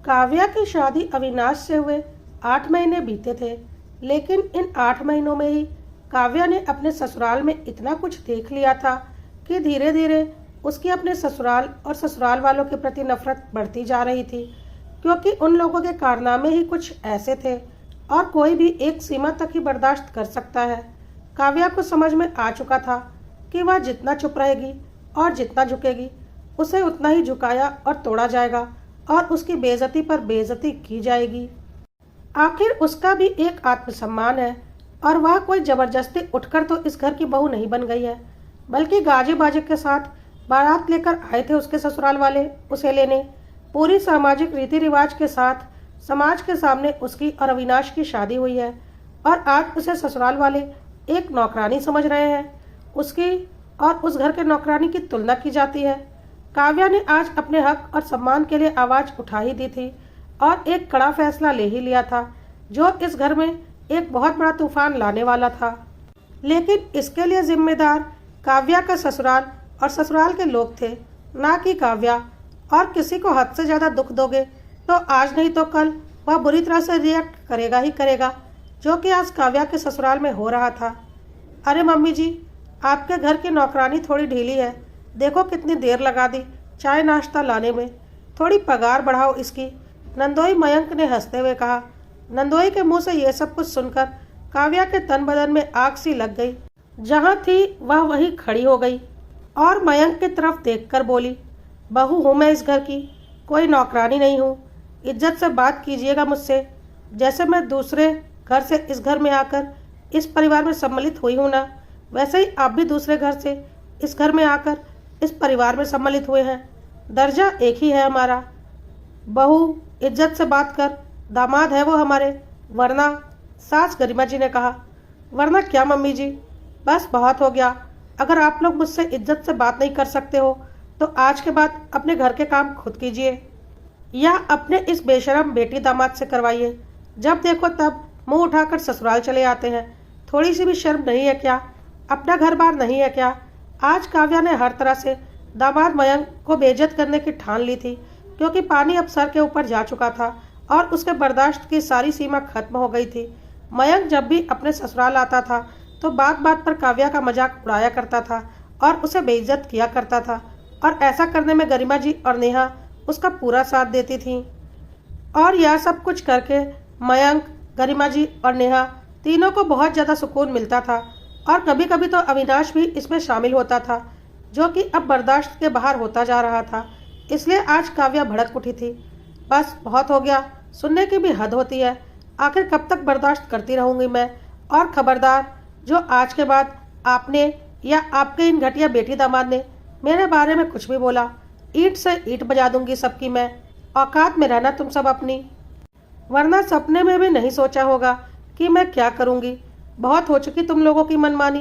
काव्या की शादी अविनाश से हुए 8 महीने बीते थे, लेकिन इन 8 महीनों में ही काव्या ने अपने ससुराल में इतना कुछ देख लिया था कि धीरे धीरे उसकी अपने ससुराल और ससुराल वालों के प्रति नफरत बढ़ती जा रही थी, क्योंकि उन लोगों के कारनामे ही कुछ ऐसे थे और कोई भी एक सीमा तक ही बर्दाश्त कर सकता है। काव्या को समझ में आ चुका था कि वह जितना चुप रहेगी और जितना झुकेगी, उसे उतना ही झुकाया और तोड़ा जाएगा और उसकी बेइज्जती पर बेइज्जती की जाएगी। आखिर उसका भी एक आत्मसम्मान है और वह कोई जबरदस्ती उठकर तो इस घर की बहू नहीं बन गई है, बल्कि गाजे बाजे के साथ बारात लेकर आए थे उसके ससुराल वाले उसे लेने। पूरी सामाजिक रीति रिवाज के साथ समाज के सामने उसकी और अविनाश की शादी हुई है और आज उसे ससुराल वाले एक नौकरानी समझ रहे हैं। उसकी और उस घर के नौकरानी की तुलना की जाती है। काव्या ने आज अपने हक और सम्मान के लिए आवाज उठा ही दी थी और एक कड़ा फैसला ले ही लिया था, जो इस घर में एक बहुत बड़ा तूफान लाने वाला था। लेकिन इसके लिए जिम्मेदार काव्या का ससुराल और ससुराल के लोग थे, ना कि काव्या। और किसी को हद से ज्यादा दुख दोगे तो आज नहीं तो कल वह बुरी तरह से रिएक्ट करेगा ही करेगा, जो कि आज काव्या के ससुराल में हो रहा था। अरे मम्मी जी, आपके घर की नौकरानी थोड़ी ढीली है, देखो कितनी देर लगा दी चाय नाश्ता लाने में, थोड़ी पगार बढ़ाओ इसकी, नंदोई मयंक ने हंसते हुए कहा। नंदोई के मुंह से यह सब कुछ सुनकर काव्या के तन बदन में आग सी लग गई। जहां थी वह वहीं खड़ी हो गई और मयंक की तरफ देखकर बोली, बहू हूँ मैं इस घर की, कोई नौकरानी नहीं हूँ। इज्जत से बात कीजिएगा मुझसे, जैसे मैं दूसरे घर से इस घर में आकर इस परिवार में सम्मिलित हुई हूँ ना, वैसे ही आप भी दूसरे घर से इस घर में आकर इस परिवार में सम्मिलित हुए हैं। दर्जा एक ही है हमारा। बहू इज्जत से बात कर, दामाद है वो हमारे, वरना। सास गरिमा जी ने कहा। वरना क्या मम्मी जी, बस बहुत हो गया। अगर आप लोग मुझसे इज्जत से बात नहीं कर सकते हो तो आज के बाद अपने घर के काम खुद कीजिए या अपने इस बेशरम बेटी दामाद से करवाइए। जब देखो तब मुंह उठाकर ससुराल चले आते हैं, थोड़ी सी भी शर्म नहीं है क्या? अपना घर बार नहीं है क्या? आज काव्या ने हर तरह से दामाद मयंक को बेइज्जत करने की ठान ली थी, क्योंकि पानी अब सर के ऊपर जा चुका था और उसके बर्दाश्त की सारी सीमा खत्म हो गई थी। मयंक जब भी अपने ससुराल आता था तो बात बात पर काव्या का मजाक उड़ाया करता था और उसे बेइज्जत किया करता था, और ऐसा करने में गरिमा जी और नेहा उसका पूरा साथ देती थी। और यह सब कुछ करके मयंक, गरिमा जी और नेहा तीनों को बहुत ज़्यादा सुकून मिलता था, और कभी कभी तो अविनाश भी इसमें शामिल होता था, जो कि अब बर्दाश्त के बाहर होता जा रहा था। इसलिए आज काव्या भड़क उठी थी। बस बहुत हो गया, सुनने की भी हद होती है। आखिर कब तक बर्दाश्त करती रहूंगी मैं? और खबरदार, जो आज के बाद आपने या आपके इन घटिया बेटी दामाद ने मेरे बारे में कुछ भी बोला, ईंट से ईंट बजा दूंगी सबकी मैं। औकात में रहना तुम सब अपनी, वरना सपने में भी नहीं सोचा होगा कि मैं क्या करूंगी। बहुत हो चुकी तुम लोगों की मनमानी,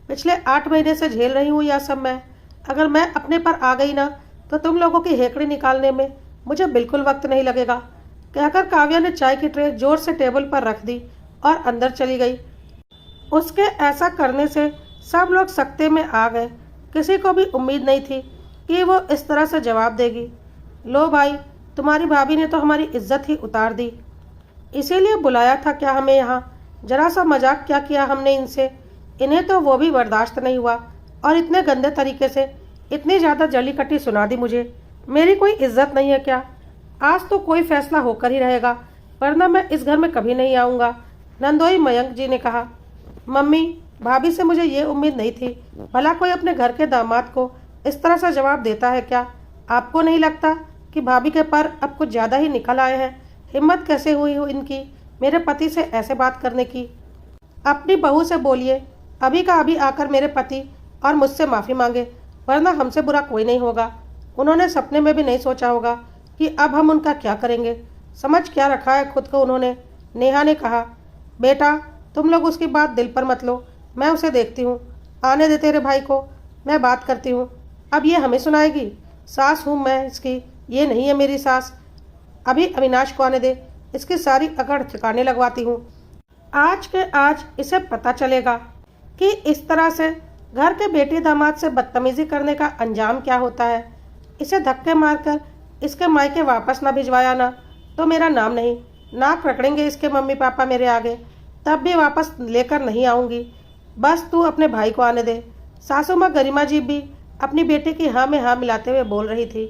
पिछले 8 महीने से झेल रही हूँ यह सब मैं। अगर मैं अपने पर आ गई ना तो तुम लोगों की हेकड़ी निकालने में मुझे बिल्कुल वक्त नहीं लगेगा। कहकर काव्या ने चाय की ट्रे जोर से टेबल पर रख दी और अंदर चली गई। उसके ऐसा करने से सब लोग सकते में आ गए। किसी को भी उम्मीद नहीं थी कि वो इस तरह से जवाब देगी। लो भाई, तुम्हारी भाभी ने तो हमारी इज्जत ही उतार दी, इसीलिए बुलाया था क्या हमें यहाँ? जरा सा मजाक क्या किया हमने इनसे? इन्हें तो वो भी बर्दाश्त नहीं हुआ और इतने गंदे तरीके से इतनी ज़्यादा जली कटी सुना दी मुझे। मेरी कोई इज्जत नहीं है क्या? आज तो कोई फैसला होकर ही रहेगा, वरना मैं इस घर में कभी नहीं आऊँगा। नंदोई मयंक जी ने कहा। मम्मी, भाभी से मुझे ये उम्मीद नहीं थी। भला कोई अपने घर के दामाद को इस तरह से जवाब देता है क्या? आपको नहीं लगता कि भाभी के पर अब कुछ ज़्यादा ही निकल आए हैं? हिम्मत कैसे हुई हो इनकी मेरे पति से ऐसे बात करने की? अपनी बहू से बोलिए अभी का अभी आकर मेरे पति और मुझसे माफ़ी मांगे, वरना हमसे बुरा कोई नहीं होगा। उन्होंने सपने में भी नहीं सोचा होगा कि अब हम उनका क्या करेंगे। समझ क्या रखा है खुद को उन्होंने। नेहा ने कहा। बेटा, तुम लोग उसकी बात दिल पर मत लो, मैं उसे देखती हूँ। आने दे तेरे भाई को, मैं बात करती हूँ। अब ये हमें सुनाएगी? सास हूँ मैं इसकी, ये नहीं है मेरी सास। अभी अविनाश को आने दे, इसकी सारी अकड़ ठिकाने लगवाती हूँ। आज के आज इसे पता चलेगा कि इस तरह से घर के बेटे दामाद से बदतमीजी करने का अंजाम क्या होता है। इसे धक्के मारकर इसके मायके वापस ना भिजवाया ना तो मेरा नाम नहीं, नाक रगड़ेंगे इसके मम्मी पापा मेरे आगे, तब भी वापस लेकर नहीं आऊँगी। बस तू अपने भाई को आने दे। सासू माँ गरिमा जी भी अपनी बेटी की हाँ में हाँ मिलाते हुए बोल रही थी।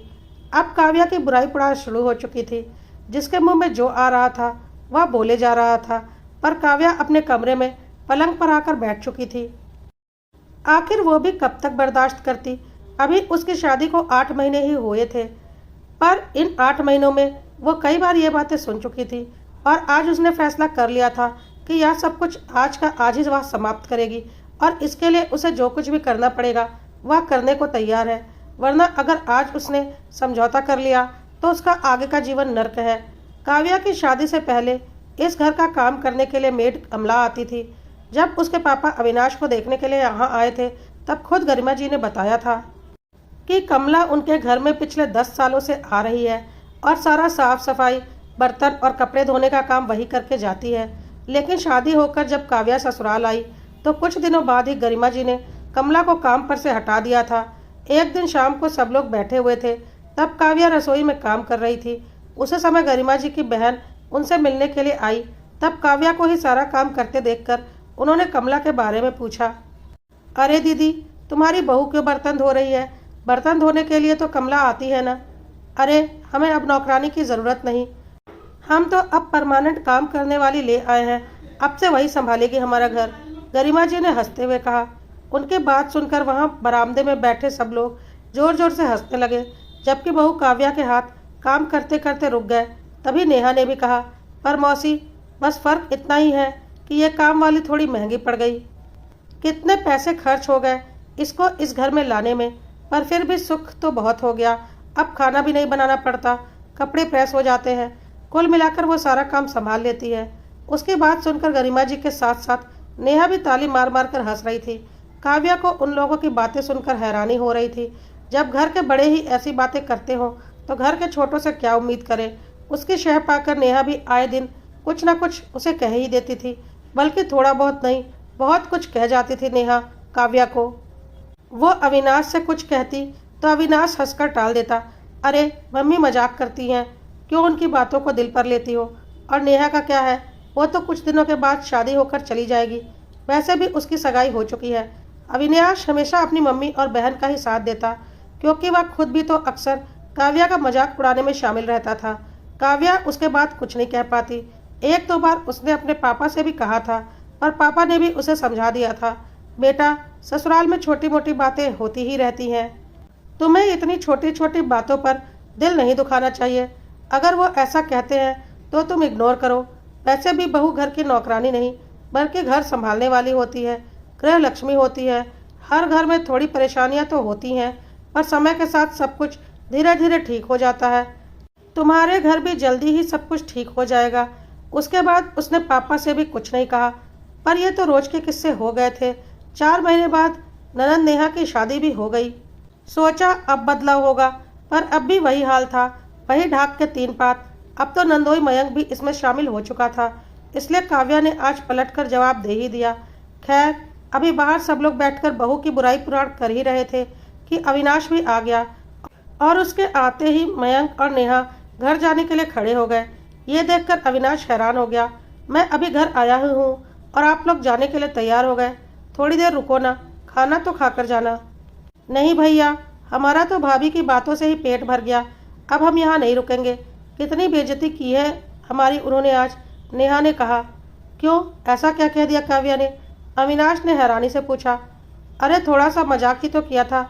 अब काव्या की बुराई पड़ाई शुरू हो चुकी थी। जिसके मुंह में जो आ रहा था वह बोले जा रहा था, पर काव्या अपने कमरे में पलंग पर आकर बैठ चुकी थी। आखिर वो भी कब तक बर्दाश्त करती। अभी उसकी शादी को 8 महीने ही हुए थे, पर इन 8 महीनों में वो कई बार ये बातें सुन चुकी थी और आज उसने फैसला कर लिया था कि यह सब कुछ आज का आज ही वह समाप्त करेगी और इसके लिए उसे जो कुछ भी करना पड़ेगा वह करने को तैयार है। वरना अगर आज उसने समझौता कर लिया तो उसका आगे का जीवन नर्क है। काव्या की शादी से पहले इस घर का काम करने के लिए मेड कमला आती थी। जब उसके पापा अविनाश को देखने के लिए यहाँ आए थे तब खुद गरिमा जी ने बताया था कि कमला उनके घर में पिछले 10 सालों से आ रही है और सारा साफ सफाई, बर्तन और कपड़े धोने का काम वही करके जाती है। लेकिन शादी होकर जब काव्या ससुराल आई तो कुछ दिनों बाद ही गरिमा जी ने कमला को काम पर से हटा दिया था। एक दिन शाम को सब लोग बैठे हुए थे, तब काव्या रसोई में काम कर रही थी। उसी समय गरिमा जी की बहन उनसे मिलने के लिए आई। तब काव्या को ही सारा काम करते देखकर उन्होंने कमला के बारे में पूछा। अरे दीदी, तुम्हारी बहू क्यों बर्तन धो रही है? बर्तन धोने के लिए तो कमला आती है ना। अरे हमें अब नौकरानी की ज़रूरत नहीं, हम तो अब परमानेंट काम करने वाली ले आए हैं, अब से वही संभालेगी हमारा घर, गरिमा जी ने हंसते हुए कहा। उनके बात सुनकर वहाँ बरामदे में बैठे सब लोग जोर जोर से हंसने लगे, जबकि बहू काव्या के हाथ काम करते करते रुक गए। तभी नेहा ने भी कहा, पर मौसी, बस फ़र्क इतना ही है कि ये काम वाली थोड़ी महंगी पड़ गई। कितने पैसे खर्च हो गए इसको इस घर में लाने में, पर फिर भी सुख तो बहुत हो गया। अब खाना भी नहीं बनाना पड़ता, कपड़े प्रेस हो जाते हैं, कुल मिलाकर वो सारा काम संभाल लेती है। उसकी बात सुनकर गरिमा जी के साथ साथ नेहा भी ताली मार मार कर हंस रही थी। काव्या को उन लोगों की बातें सुनकर हैरानी हो रही थी। जब घर के बड़े ही ऐसी बातें करते हो तो घर के छोटों से क्या उम्मीद करे। उसकी शह पाकर नेहा भी आए दिन कुछ न कुछ उसे कह ही देती थी, बल्कि थोड़ा बहुत नहीं, बहुत कुछ कह जाती थी नेहा काव्या को। वो अविनाश से कुछ कहती तो अविनाश हंसकर टाल देता। अरे मम्मी मजाक करती हैं, क्यों उनकी बातों को दिल पर लेती हो? और नेहा का क्या है, वो तो कुछ दिनों के बाद शादी होकर चली जाएगी, वैसे भी उसकी सगाई हो चुकी है। अविनाश हमेशा अपनी मम्मी और बहन का ही साथ देता, क्योंकि वह खुद भी तो अक्सर काव्या का मजाक उड़ाने में शामिल रहता था। काव्या उसके बाद कुछ नहीं कह पाती। 1-2 बार उसने अपने पापा से भी कहा था, पर पापा ने भी उसे समझा दिया था, बेटा ससुराल में छोटी मोटी बातें होती ही रहती हैं, तुम्हें इतनी छोटी छोटी बातों पर दिल नहीं दुखाना चाहिए। अगर वो ऐसा कहते हैं तो तुम इग्नोर करो। वैसे भी बहू घर की नौकरानी नहीं बल्कि घर संभालने वाली होती है, गृह लक्ष्मी होती है। हर घर में थोड़ी परेशानियां तो होती हैं, पर समय के साथ सब कुछ धीरे धीरे ठीक हो जाता है। तुम्हारे घर भी जल्दी ही सब कुछ ठीक हो जाएगा। उसके बाद उसने पापा से भी कुछ नहीं कहा, पर ये तो रोज के किस्से हो गए थे। 4 महीने बाद ननद नेहा की शादी भी हो गई। सोचा अब बदलाव होगा, पर अब भी वही हाल था, वही ढाक के 3 पात। अब तो नंदोई मयंक भी इसमें शामिल हो चुका था, इसलिए काव्या ने आज पलटकर जवाब दे ही दिया। खैर, अभी बाहर सब लोग बैठकर बहू की बुराई पुराण कर ही रहे थे कि अविनाश भी आ गया और उसके आते ही मयंक और नेहा घर जाने के लिए खड़े हो गए। ये देखकर अविनाश हैरान हो गया। मैं अभी घर आया ही हूँ और आप लोग जाने के लिए तैयार हो गए, थोड़ी देर रुको ना, खाना तो खाकर जाना। नहीं भैया, हमारा तो भाभी की बातों से ही पेट भर गया, अब हम यहाँ नहीं रुकेंगे। कितनी बेइज्जती की है हमारी उन्होंने आज, नेहा ने कहा। क्यों, ऐसा क्या कह दिया काव्या ने? अविनाश ने हैरानी से पूछा। अरे थोड़ा सा मजाक ही तो किया था,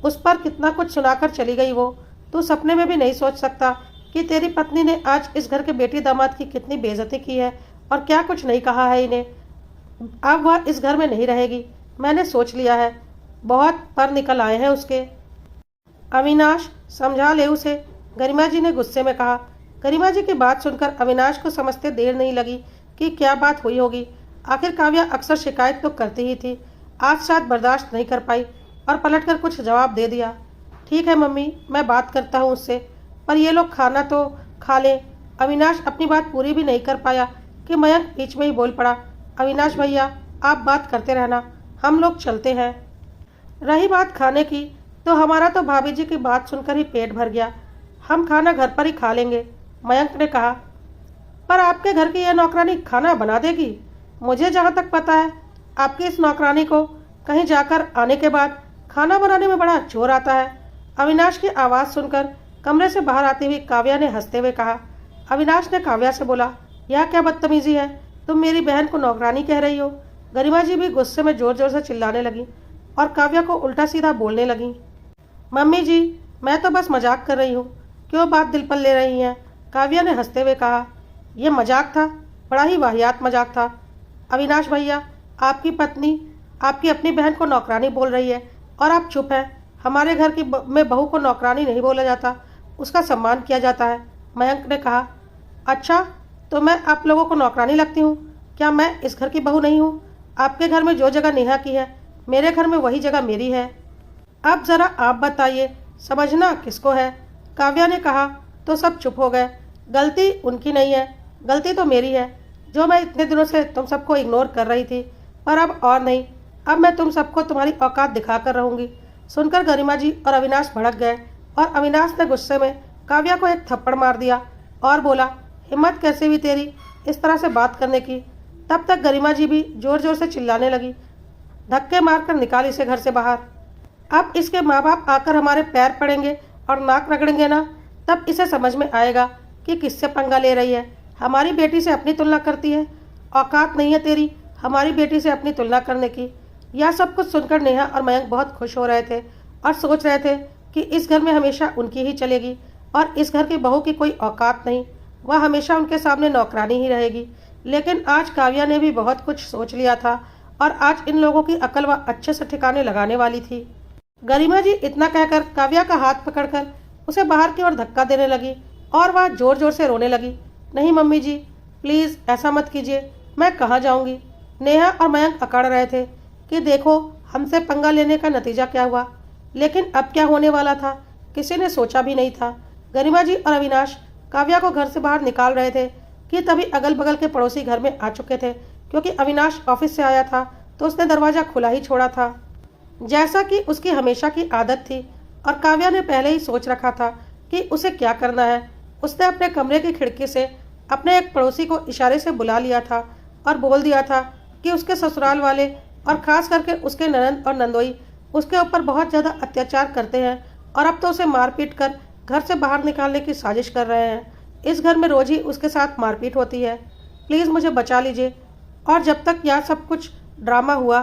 उस पर कितना कुछ सुनाकर चली गई वो। तू सपने में भी नहीं सोच सकता कि तेरी पत्नी ने आज इस घर के बेटी दामाद की कितनी बेइज्जती की है और क्या कुछ नहीं कहा है इन्हें। अब वह इस घर में नहीं रहेगी, मैंने सोच लिया है। बहुत पर निकल आए हैं उसके। अविनाश, समझा ले उसे, गरिमा जी ने गुस्से में कहा। गरिमा जी की बात सुनकर अविनाश को समझते देर नहीं लगी कि क्या बात हुई होगी। आखिर काव्या अक्सर शिकायत तो करती ही थी, आज शायद बर्दाश्त नहीं कर पाई और पलटकर कुछ जवाब दे दिया। ठीक है मम्मी, मैं बात करता हूँ उससे, पर ये लोग खाना तो खा लें। अविनाश अपनी बात पूरी भी नहीं कर पाया कि मयंक बीच में ही बोल पड़ा। अविनाश भैया, आप बात करते रहना, हम लोग चलते हैं। रही बात खाने की, तो हमारा तो भाभी जी की बात सुनकर ही पेट भर गया। हम खाना घर पर ही खा लेंगे, मयंक ने कहा। पर आपके घर की यह नौकरानी खाना बना देगी? मुझे जहाँ तक पता है, आपकी इस नौकरानी को कहीं जाकर आने के बाद खाना बनाने में बड़ा जोर आता है। अविनाश की आवाज़ सुनकर कमरे से बाहर आती हुई काव्या ने हंसते हुए कहा। अविनाश ने काव्या से बोला, यह क्या बदतमीजी है? तुम मेरी बहन को नौकरानी कह रही हो? गरिमा जी भी गुस्से में जोर जोर से चिल्लाने लगी और काव्या को उल्टा सीधा बोलने लगी। मम्मी जी, मैं तो बस मजाक कर रही हूँ, क्यों बात दिल पर ले रही हैं? काव्या ने हंसते हुए कहा। यह मजाक था, बड़ा ही वाहियात मजाक था। अविनाश भैया, आपकी पत्नी आपकी अपनी बहन को नौकरानी बोल रही है और आप चुप हैं। हमारे घर की में बहू को नौकरानी नहीं बोला जाता, उसका सम्मान किया जाता है, मयंक ने कहा। अच्छा, तो मैं आप लोगों को नौकरानी लगती हूँ? क्या मैं इस घर की बहू नहीं हूँ? आपके घर में जो जगह नेहा की है, मेरे घर में वही जगह मेरी है। अब ज़रा आप बताइए, समझना किसको है? काव्या ने कहा तो सब चुप हो गए। गलती उनकी नहीं है, गलती तो मेरी है, जो मैं इतने दिनों से तुम सबको इग्नोर कर रही थी। पर अब और नहीं, अब मैं तुम सबको तुम्हारी औकात दिखा कर रहूँगी। सुनकर गरिमा जी और अविनाश भड़क गए और अविनाश ने गुस्से में काव्या को एक थप्पड़ मार दिया और बोला, हिम्मत कैसे हुई तेरी इस तरह से बात करने की? तब तक गरिमा जी भी जोर जोर से चिल्लाने लगी, धक्के मारकर निकाल इसे घर से बाहर। अब इसके माँ बाप आकर हमारे पैर पड़ेंगे और नाक रगड़ेंगे ना, तब इसे समझ में आएगा कि किससे पंगा ले रही है। हमारी बेटी से अपनी तुलना करती है? औकात नहीं है तेरी हमारी बेटी से अपनी तुलना करने की। यह सब कुछ सुनकर नेहा और मयंक बहुत खुश हो रहे थे और सोच रहे थे कि इस घर में हमेशा उनकी ही चलेगी और इस घर की बहू की कोई औकात नहीं, वह हमेशा उनके सामने नौकरानी ही रहेगी। लेकिन आज काव्या ने भी बहुत कुछ सोच लिया था और आज इन लोगों की अकल वह अच्छे से ठिकाने लगाने वाली थी। गरिमा जी इतना कहकर काव्या का हाथ पकड़कर उसे बाहर की ओर धक्का देने लगी और वह जोर जोर से रोने लगी। नहीं मम्मी जी, प्लीज़ ऐसा मत कीजिए, मैं कहाँ जाऊँगी? नेहा और मयंक अकड़ रहे थे कि देखो हमसे पंगा लेने का नतीजा क्या हुआ। लेकिन अब क्या होने वाला था, किसी ने सोचा भी नहीं था। गरिमा जी और अविनाश काव्या को घर से बाहर निकाल रहे थे कि तभी अगल बगल के पड़ोसी घर में आ चुके थे, क्योंकि अविनाश ऑफिस से आया था तो उसने दरवाज़ा खुला ही छोड़ा था, जैसा कि उसकी हमेशा की आदत थी। और काव्या ने पहले ही सोच रखा था कि उसे क्या करना है। उसने अपने कमरे की खिड़की से अपने एक पड़ोसी को इशारे से बुला लिया था और बोल दिया था कि उसके ससुराल वाले और ख़ास करके उसके ननद और नंदोई उसके ऊपर बहुत ज़्यादा अत्याचार करते हैं और अब तो उसे मारपीट कर घर से बाहर निकालने की साजिश कर रहे हैं। इस घर में रोज़ ही उसके साथ मारपीट होती है, प्लीज़ मुझे बचा लीजिए। और जब तक यह सब कुछ ड्रामा हुआ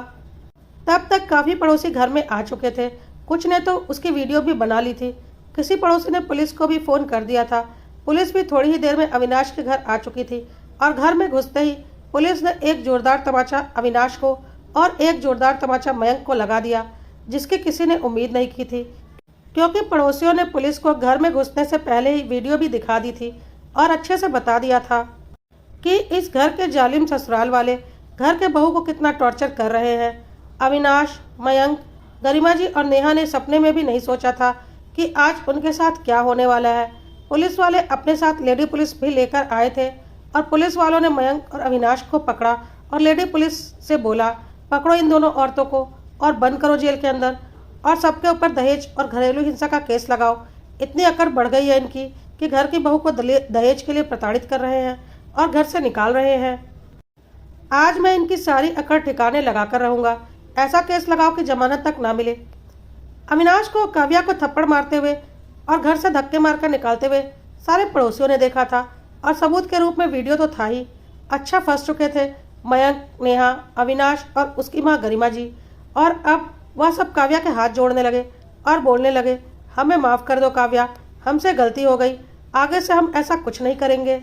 तब तक काफ़ी पड़ोसी घर में आ चुके थे। कुछ ने तो उसकी वीडियो भी बना ली थी। किसी पड़ोसी ने पुलिस को भी फ़ोन कर दिया था। पुलिस भी थोड़ी ही देर में अविनाश के घर आ चुकी थी और घर में घुसते ही पुलिस ने एक जोरदार तमाचा अविनाश को और एक जोरदार तमाचा मयंक को लगा दिया, जिसकी किसी ने उम्मीद नहीं की थी, क्योंकि पड़ोसियों ने पुलिस को घर में घुसने से पहले ही वीडियो भी दिखा दी थी और अच्छे से बता दिया था कि इस घर के जालिम ससुराल वाले घर के बहू को कितना टॉर्चर कर रहे हैं। अविनाश, मयंक, गरिमा जी और नेहा ने सपने में भी नहीं सोचा था कि आज उनके साथ क्या होने वाला है। पुलिस वाले अपने साथ लेडी पुलिस भी लेकर आए थे और पुलिस वालों ने मयंक और अविनाश को पकड़ा और लेडी पुलिस से बोला, पकड़ो इन दोनों औरतों को और बंद करो जेल के अंदर और सबके ऊपर दहेज और घरेलू हिंसा का केस लगाओ। इतनी अकड़ बढ़ गई है इनकी कि घर की बहू को दहेज के लिए प्रताड़ित कर रहे हैं और घर से निकाल रहे हैं। आज मैं इनकी सारी अकड़ ठिकाने लगा कर रहूँगा। ऐसा केस लगाओ कि जमानत तक ना मिले। अविनाश को काव्या को थप्पड़ मारते हुए और घर से धक्के मारकर निकालते हुए सारे पड़ोसियों ने देखा था और सबूत के रूप में वीडियो तो था ही। अच्छा फंस चुके थे मयंक, नेहा, अविनाश और उसकी माँ गरिमा जी। और अब वह सब काव्या के हाथ जोड़ने लगे और बोलने लगे, हमें माफ़ कर दो काव्या, हमसे गलती हो गई, आगे से हम ऐसा कुछ नहीं करेंगे।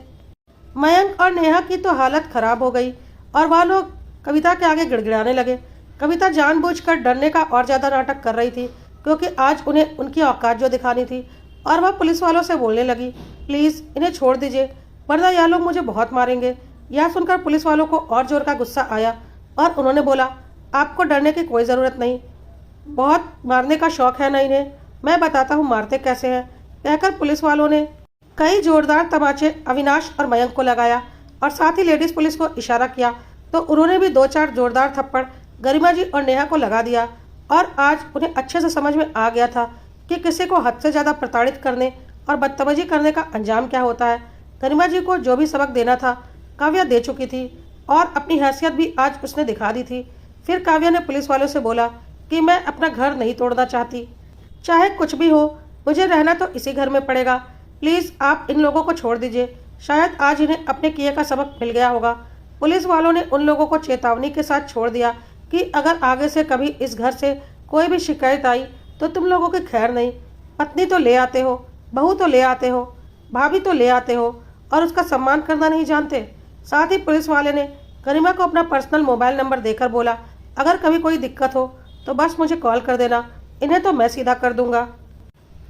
मयंक और नेहा की तो हालत खराब हो गई और वह लोग कविता के आगे गिड़गिड़ाने लगे। कविता जानबूझकर डरने का और ज़्यादा नाटक कर रही थी, क्योंकि आज उन्हें उनकी औकात जो दिखानी थी। और वह पुलिस वालों से बोलने लगी, प्लीज़ इन्हें छोड़ दीजिए, वरना यह लोग मुझे बहुत मारेंगे। यह सुनकर पुलिस वालों को और जोर का गुस्सा आया और उन्होंने बोला, आपको डरने की कोई ज़रूरत नहीं, बहुत मारने का शौक है ना इन्हें, मैं बताता हूँ मारते कैसे हैं। कहकर पुलिस वालों ने कई जोरदार तमाचे अविनाश और मयंक को लगाया और साथ ही लेडीज़ पुलिस को इशारा किया तो उन्होंने भी 2-4 जोरदार थप्पड़ गरिमा जी और नेहा को लगा दिया। और आज उन्हें अच्छे से समझ में आ गया था कि किसी को हद से ज़्यादा प्रताड़ित करने और बदतमीजी करने का अंजाम क्या होता है। गरिमा जी को जो भी सबक देना था काव्या दे चुकी थी और अपनी हैसियत भी आज उसने दिखा दी थी। फिर काव्या ने पुलिस वालों से बोला कि मैं अपना घर नहीं तोड़ना चाहती, चाहे कुछ भी हो मुझे रहना तो इसी घर में पड़ेगा। प्लीज़ आप इन लोगों को छोड़ दीजिए, शायद आज इन्हें अपने किए का सबक मिल गया होगा। पुलिस वालों ने उन लोगों को चेतावनी के साथ छोड़ दिया कि अगर आगे से कभी इस घर से कोई भी शिकायत आई तो तुम लोगों की खैर नहीं। पत्नी तो ले आते हो, बहू तो ले आते हो, भाभी तो ले आते हो और उसका सम्मान करना नहीं जानते। साथ ही पुलिस वाले ने गरिमा को अपना पर्सनल मोबाइल नंबर देकर बोला, अगर कभी कोई दिक्कत हो तो बस मुझे कॉल कर देना, इन्हें तो मैं सीधा कर दूंगा।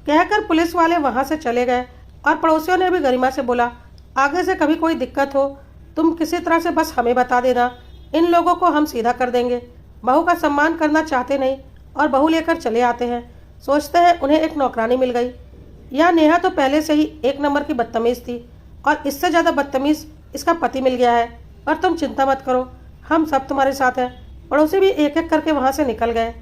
कहकर पुलिस वाले वहां से चले गए और पड़ोसियों ने भी गरिमा से बोला, आगे से कभी कोई दिक्कत हो तुम किसी तरह से बस हमें बता देना, इन लोगों को हम सीधा कर देंगे। बहू का सम्मान करना चाहते नहीं और बहू लेकर चले आते हैं, सोचते हैं उन्हें एक नौकरानी मिल गई। यह नेहा तो पहले से ही एक नंबर की बदतमीज थी और इससे ज़्यादा बदतमीज इसका पति मिल गया है। पर तुम चिंता मत करो, हम सब तुम्हारे साथ हैं। पड़ोसी भी एक एक करके वहाँ से निकल गए।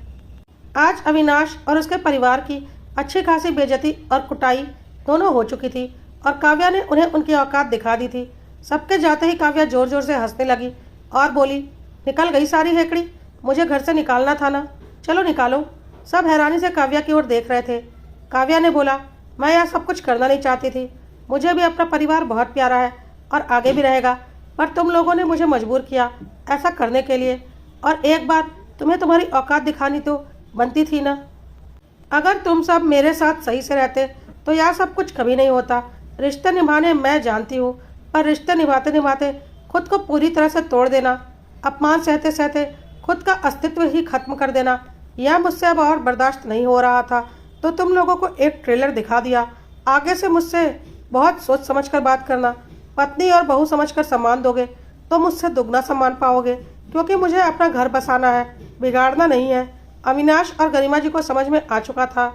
आज अविनाश और उसके परिवार की अच्छी खासी बेइज्जती और कुटाई दोनों हो चुकी थी और काव्या ने उन्हें उनकी औकात दिखा दी थी। सबके जाते ही काव्या जोर जोर से हंसने लगी और बोली, निकल गई सारी हेकड़ी, मुझे घर से निकालना था ना, चलो निकालो। सब हैरानी से काव्या की ओर देख रहे थे। काव्या ने बोला, मैं यह सब कुछ करना नहीं चाहती थी, मुझे भी अपना परिवार बहुत प्यारा है और आगे भी रहेगा, पर तुम लोगों ने मुझे मजबूर किया ऐसा करने के लिए, और एक बार तुम्हें तुम्हारी औकात दिखानी तो बनती थी ना। अगर तुम सब मेरे साथ सही से रहते तो यह सब कुछ कभी नहीं होता। रिश्ते निभाने मैं जानती हूँ, पर रिश्ते निभाते निभाते खुद को पूरी तरह से तोड़ देना, अपमान सहते सहते खुद का अस्तित्व ही खत्म कर देना, यह मुझसे अब और बर्दाश्त नहीं हो रहा था। तो तुम लोगों को एक ट्रेलर दिखा दिया। आगे से मुझसे बहुत सोच समझ कर बात करना। पत्नी और बहू समझकर सम्मान दोगे तो मुझसे दुगना सम्मान पाओगे, क्योंकि मुझे अपना घर बसाना है, बिगाड़ना नहीं है। अविनाश और गरिमा जी को समझ में आ चुका था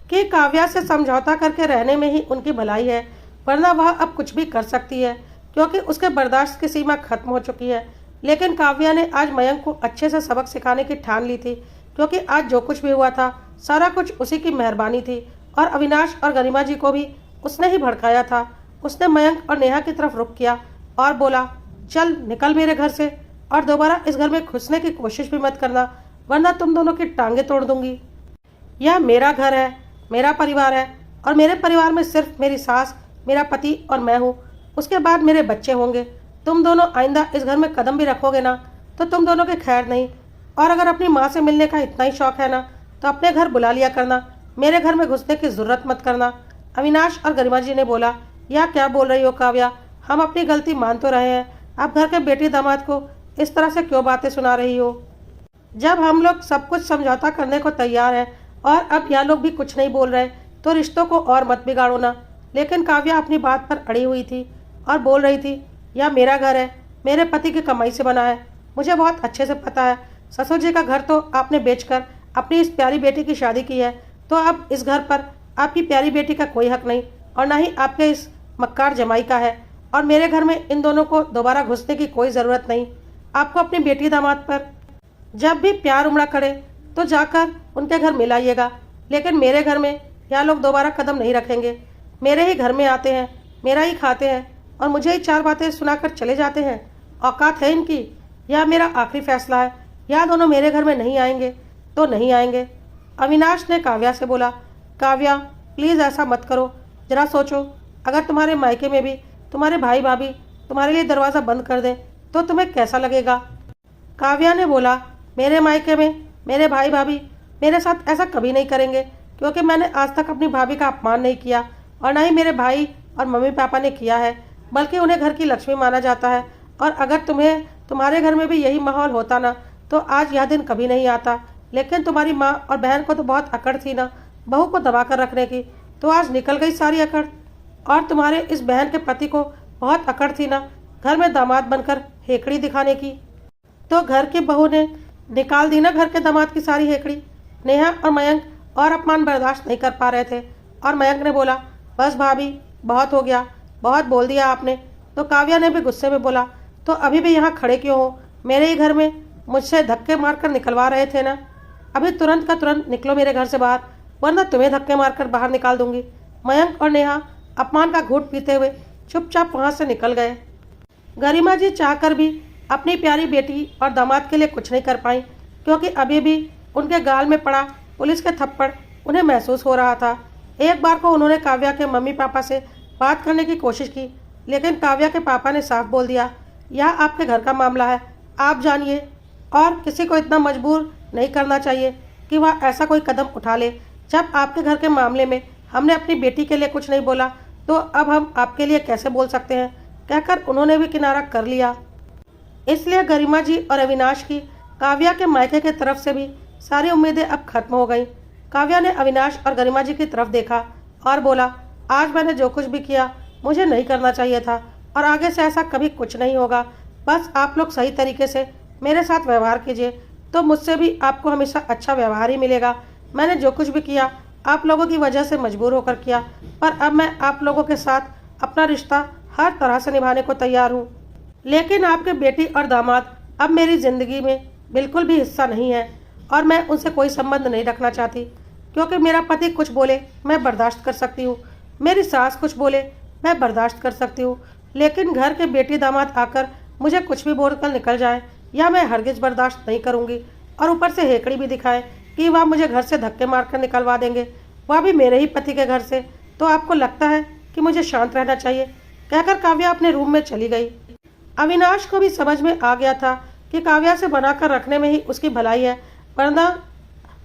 कि काव्या से समझौता करके रहने में ही उनकी भलाई है, वरना वह अब कुछ भी कर सकती है, क्योंकि उसके बर्दाश्त की सीमा खत्म हो चुकी है। लेकिन काव्या ने आज मयंक को अच्छे से सबक सिखाने की ठान ली थी, क्योंकि आज जो कुछ भी हुआ था सारा कुछ उसी की मेहरबानी थी और अविनाश और गरिमा जी को भी उसने ही भड़काया था। उसने मयंक और नेहा की तरफ रुख किया और बोला, चल निकल मेरे घर से और दोबारा इस घर में घुसने की कोशिश भी मत करना, वरना तुम दोनों की टांगे तोड़ दूंगी। यह मेरा घर है, मेरा परिवार है और मेरे परिवार में सिर्फ मेरी सास, मेरा पति और मैं हूँ। उसके बाद मेरे बच्चे होंगे। तुम दोनों आइंदा इस घर में कदम भी रखोगे ना तो तुम दोनों की खैर नहीं। और अगर अपनी माँ से मिलने का इतना ही शौक है ना तो अपने घर बुला लिया करना, मेरे घर में घुसने की जरूरत मत करना। अविनाश और गरिमा जी ने बोला, यह क्या बोल रही हो काव्या, हम अपनी गलती मान तो रहे हैं, आप घर के बेटी दामाद को इस तरह से क्यों बातें सुना रही हो। जब हम लोग सब कुछ समझौता करने को तैयार हैं और अब यह लोग भी कुछ नहीं बोल रहे तो रिश्तों को और मत बिगाड़ो ना। लेकिन काव्या अपनी बात पर अड़ी हुई थी और बोल रही थी, यह मेरा घर है, मेरे पति की कमाई से बना है, मुझे बहुत अच्छे से पता है। ससुर जी का घर तो आपने बेचकर अपनी इस प्यारी बेटी की शादी की है, तो अब इस घर पर आपकी प्यारी बेटी का कोई हक नहीं और ना ही आपके इस मक्कार जमाई का है। और मेरे घर में इन दोनों को दोबारा घुसने की कोई ज़रूरत नहीं। आपको अपनी बेटी दामाद पर जब भी प्यार उमड़ा करे तो जाकर उनके घर मिलाइएगा, लेकिन मेरे घर में यह लोग दोबारा कदम नहीं रखेंगे। मेरे ही घर में आते हैं, मेरा ही खाते हैं और मुझे ही चार बातें सुनाकर चले जाते हैं। औकात है इनकी। यह मेरा आखिरी फैसला है, यह दोनों मेरे घर में नहीं आएंगे तो नहीं आएंगे। अविनाश ने काव्या से बोला, काव्या प्लीज़ ऐसा मत करो, जरा सोचो, अगर तुम्हारे मायके में भी तुम्हारे भाई भाभी तुम्हारे लिए दरवाज़ा बंद कर दें तो तुम्हें कैसा लगेगा। काव्या ने बोला, मेरे मायके में मेरे भाई भाभी मेरे साथ ऐसा कभी नहीं करेंगे, क्योंकि मैंने आज तक अपनी भाभी का अपमान नहीं किया और ना ही मेरे भाई और मम्मी पापा ने किया है, बल्कि उन्हें घर की लक्ष्मी माना जाता है। और अगर तुम्हारे घर में भी यही माहौल होता ना तो आज यह दिन कभी नहीं आता। लेकिन तुम्हारी माँ और बहन को तो बहुत अकड़ थी ना बहू को दबा कर रखने की, तो आज निकल गई सारी अकड़। और तुम्हारे इस बहन के पति को बहुत अकड़ थी ना घर में दामाद बनकर हेकड़ी दिखाने की, तो घर की बहू ने निकाल दी ना घर के दामाद की सारी हेकड़ी। नेहा और मयंक और अपमान बर्दाश्त नहीं कर पा रहे थे और मयंक ने बोला, बस भाभी बहुत हो गया, बहुत बोल दिया आपने। तो काव्या ने भी गुस्से में बोला, तो अभी भी यहाँ खड़े क्यों हो, मेरे ही घर में मुझसे धक्के मारकर निकलवा रहे थे ना, अभी तुरंत का तुरंत निकलो मेरे घर से बाहर, वरना तुम्हें धक्के मारकर बाहर निकाल दूंगी। मयंक और नेहा अपमान का घूंट पीते हुए चुपचाप वहाँ से निकल गए। गरिमा जी चाहकर भी अपनी प्यारी बेटी और दामाद के लिए कुछ नहीं कर पाई, क्योंकि अभी भी उनके गाल में पड़ा पुलिस के थप्पड़ उन्हें महसूस हो रहा था। एक बार को उन्होंने काव्या के मम्मी पापा से बात करने की कोशिश की, लेकिन काव्या के पापा ने साफ बोल दिया, यह आपके घर का मामला है, आप जानिए, और किसी को इतना मजबूर नहीं करना चाहिए कि वह ऐसा कोई कदम उठा ले। जब आपके घर के मामले में हमने अपनी बेटी के लिए कुछ नहीं बोला, तो अब हम आपके लिए कैसे बोल सकते हैं, कहकर उन्होंने भी किनारा कर लिया। इसलिए गरिमा जी और अविनाश की काव्या के मायके की तरफ से भी सारी उम्मीदें अब खत्म हो गईं। काव्या ने अविनाश और गरिमा जी की तरफ देखा और बोला, आज मैंने जो कुछ भी किया मुझे नहीं करना चाहिए था, और आगे से ऐसा कभी कुछ नहीं होगा। बस आप लोग सही तरीके से मेरे साथ व्यवहार कीजिए, तो मुझसे भी आपको हमेशा अच्छा व्यवहार ही मिलेगा। मैंने जो कुछ भी किया आप लोगों की वजह से मजबूर होकर किया, पर अब मैं आप लोगों के साथ अपना रिश्ता हर तरह से निभाने को तैयार हूँ। लेकिन आपके बेटी और दामाद अब मेरी ज़िंदगी में बिल्कुल भी हिस्सा नहीं है, और मैं उनसे कोई संबंध नहीं रखना चाहती, क्योंकि मेरा पति कुछ बोले मैं बर्दाश्त कर सकती हूँ, मेरी सास कुछ बोले मैं बर्दाश्त कर सकती हूँ, लेकिन घर के बेटी दामाद आकर मुझे कुछ भी बोलकर निकल जाए, या मैं हरगिज बर्दाश्त नहीं करूँगी। और ऊपर से हेकड़ी भी दिखाए कि वह मुझे घर से धक्के मारकर निकलवा देंगे, वह भी मेरे ही पति के घर से, तो आपको लगता है कि मुझे शांत रहना चाहिए, कहकर काव्या अपने रूम में चली गई। अविनाश को भी समझ में आ गया था कि काव्या से बनाकर रखने में ही उसकी भलाई है, वरना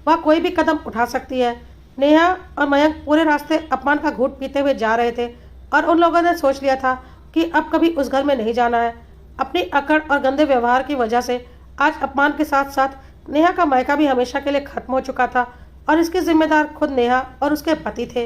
वह कोई भी कदम उठा सकती है। नेहा और मयंक पूरे रास्ते अपमान का घूंट पीते हुए जा रहे थे, और उन लोगों ने सोच लिया था कि अब कभी उस घर में नहीं जाना है। अपनी अकड़ और गंदे व्यवहार की वजह से आज अपमान के साथ साथ नेहा का मायका भी हमेशा के लिए खत्म हो चुका था, और इसके जिम्मेदार खुद नेहा और उसके पति थे।